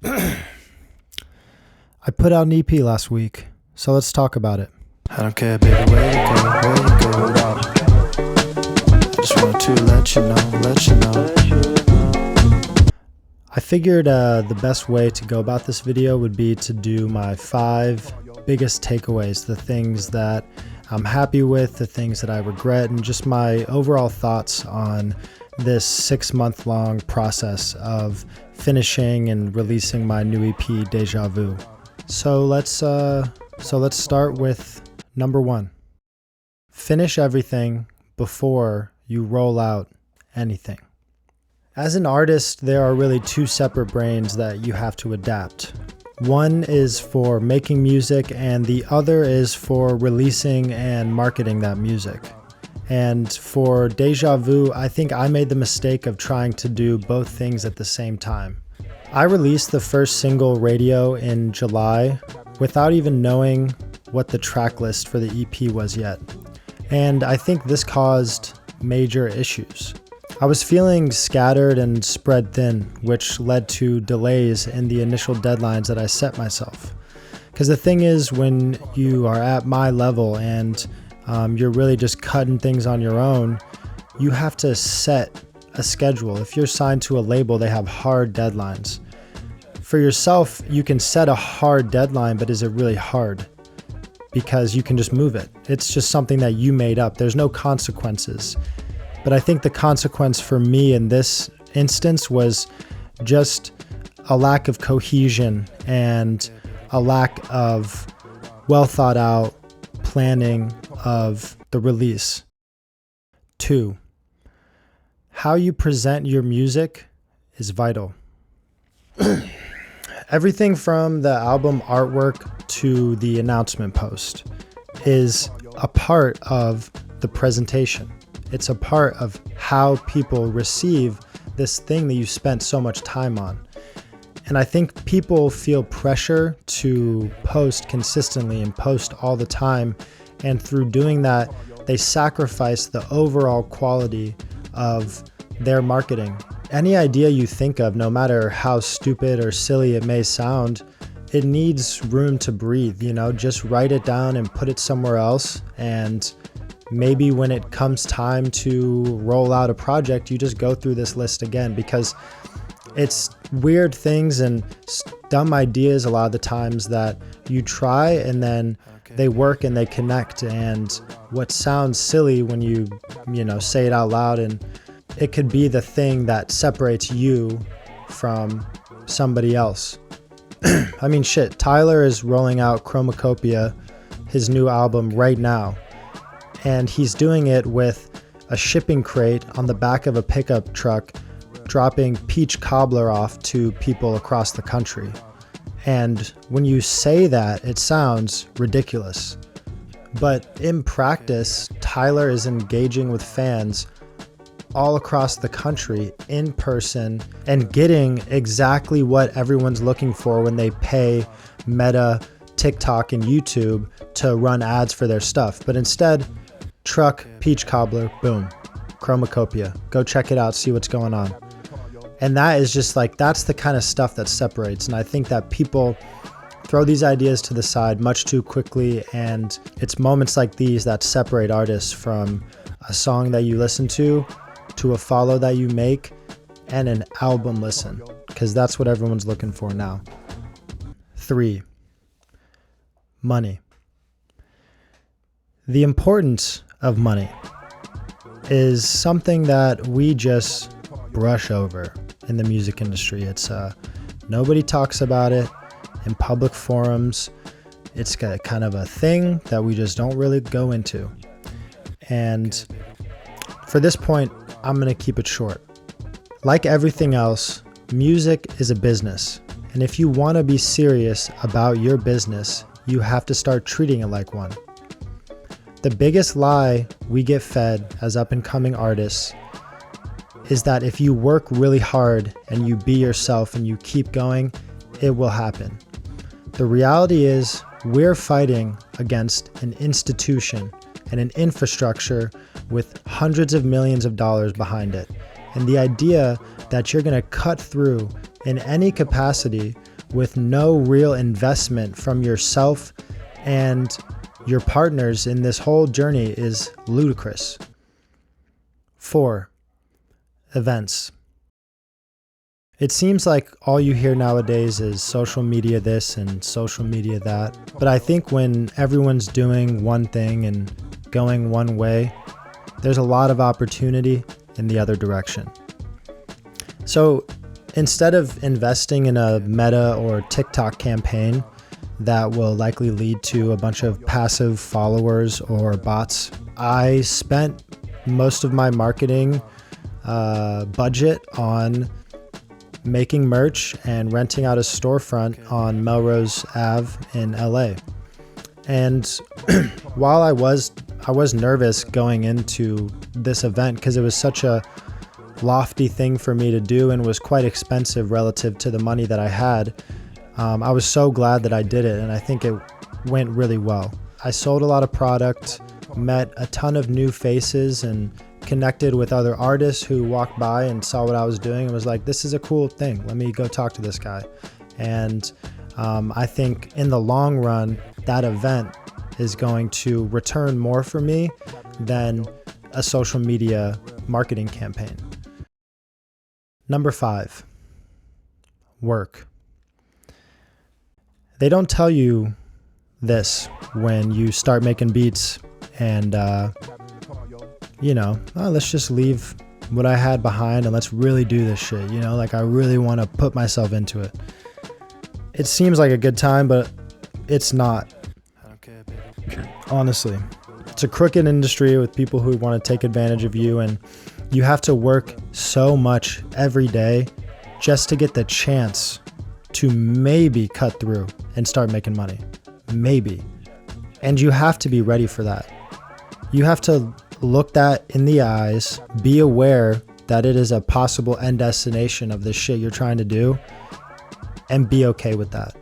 I put out an EP last week, so let's talk about it. I don't care, baby, where you go. I just want to let you know. I figured the best way to go about this video would be to do my 5 biggest takeaways, the things that I'm happy with, the things that I regret, and just my overall thoughts on this 6-month long process of finishing and releasing my new EP, Deja Vu. So let's start with number 1. Finish everything before you roll out anything. As an artist, there are really 2 separate brains that you have to adapt. One is for making music and the other is for releasing and marketing that music. And for Deja Vu, I think I made the mistake of trying to do both things at the same time. I released the first single, Radio, in July without even knowing what the track list for the EP was yet. And I think this caused major issues. I was feeling scattered and spread thin, which led to delays in the initial deadlines that I set myself. Because the thing is, when you are at my level and you're really just cutting things on your own, you have to set a schedule. If you're signed to a label, they have hard deadlines. For yourself, you can set a hard deadline, but is it really hard? Because you can just move it. It's just something that you made up. There's no consequences. But I think the consequence for me in this instance was just a lack of cohesion and a lack of well thought out planning of the release. 2, how you present your music is vital. Everything from the album artwork to the announcement post is a part of the presentation. It's a part of how people receive this thing that you spent so much time on. And I think people feel pressure to post consistently and post all the time. And through doing that, they sacrifice the overall quality of their marketing. Any idea you think of, no matter how stupid or silly it may sound, it needs room to breathe, just write it down and put it somewhere else. And maybe when it comes time to roll out a project, you just go through this list again, because it's weird things and dumb ideas a lot of the times that you try and then they work and they connect. And what sounds silly when you say it out loud, and it could be the thing that separates you from somebody else. I mean, shit, Tyler is rolling out Chromacopia, his new album, right now. And he's doing it with a shipping crate on the back of a pickup truck, dropping peach cobbler off to people across the country. And when you say that, it sounds ridiculous. But in practice, Tyler is engaging with fans all across the country in person and getting exactly what everyone's looking for when they pay Meta, TikTok, and YouTube to run ads for their stuff. But instead, truck, peach cobbler, boom, Chromacopia. Go check it out, see what's going on. And that is just that's the kind of stuff that separates. And I think that people throw these ideas to the side much too quickly. And it's moments like these that separate artists from a song that you listen to a follow that you make, and an album listen, because that's what everyone's looking for now. 3, money. The importance of money is something that we just brush over in the music industry. It's nobody talks about it in public forums. It's kind of a thing that we just don't really go into. And for this point, I'm going to keep it short. Like everything else, music is a business. And if you want to be serious about your business, you have to start treating it like one. The biggest lie we get fed as up-and-coming artists is that if you work really hard and you be yourself and you keep going, it will happen. The reality is we're fighting against an institution and an infrastructure with hundreds of millions of dollars behind it. And the idea that you're going to cut through in any capacity with no real investment from yourself and your partners in this whole journey is ludicrous. 4. Events. It seems like all you hear nowadays is social media this and social media that, but I think when everyone's doing one thing and going one way, there's a lot of opportunity in the other direction. So instead of investing in a Meta or TikTok campaign that will likely lead to a bunch of passive followers or bots, I spent most of my marketing budget on making merch and renting out a storefront on Melrose Ave in LA. And while I was nervous going into this event because it was such a lofty thing for me to do and was quite expensive relative to the money that I had, I was so glad that I did it, and I think it went really well. I sold a lot of product, met a ton of new faces, and connected with other artists who walked by and saw what I was doing and was like, this is a cool thing. Let me go talk to this guy. And I think in the long run, that event is going to return more for me than a social media marketing campaign. Number 5, work. They don't tell you this when you start making beats and let's just leave what I had behind and let's really do this shit. Like I really want to put myself into it. It seems like a good time, but it's not. Honestly, it's a crooked industry with people who want to take advantage of you, and you have to work so much every day just to get the chance to maybe cut through and start making money. Maybe. And you have to be ready for that. You have to look that in the eyes, be aware that it is a possible end destination of this shit you're trying to do, and be okay with that.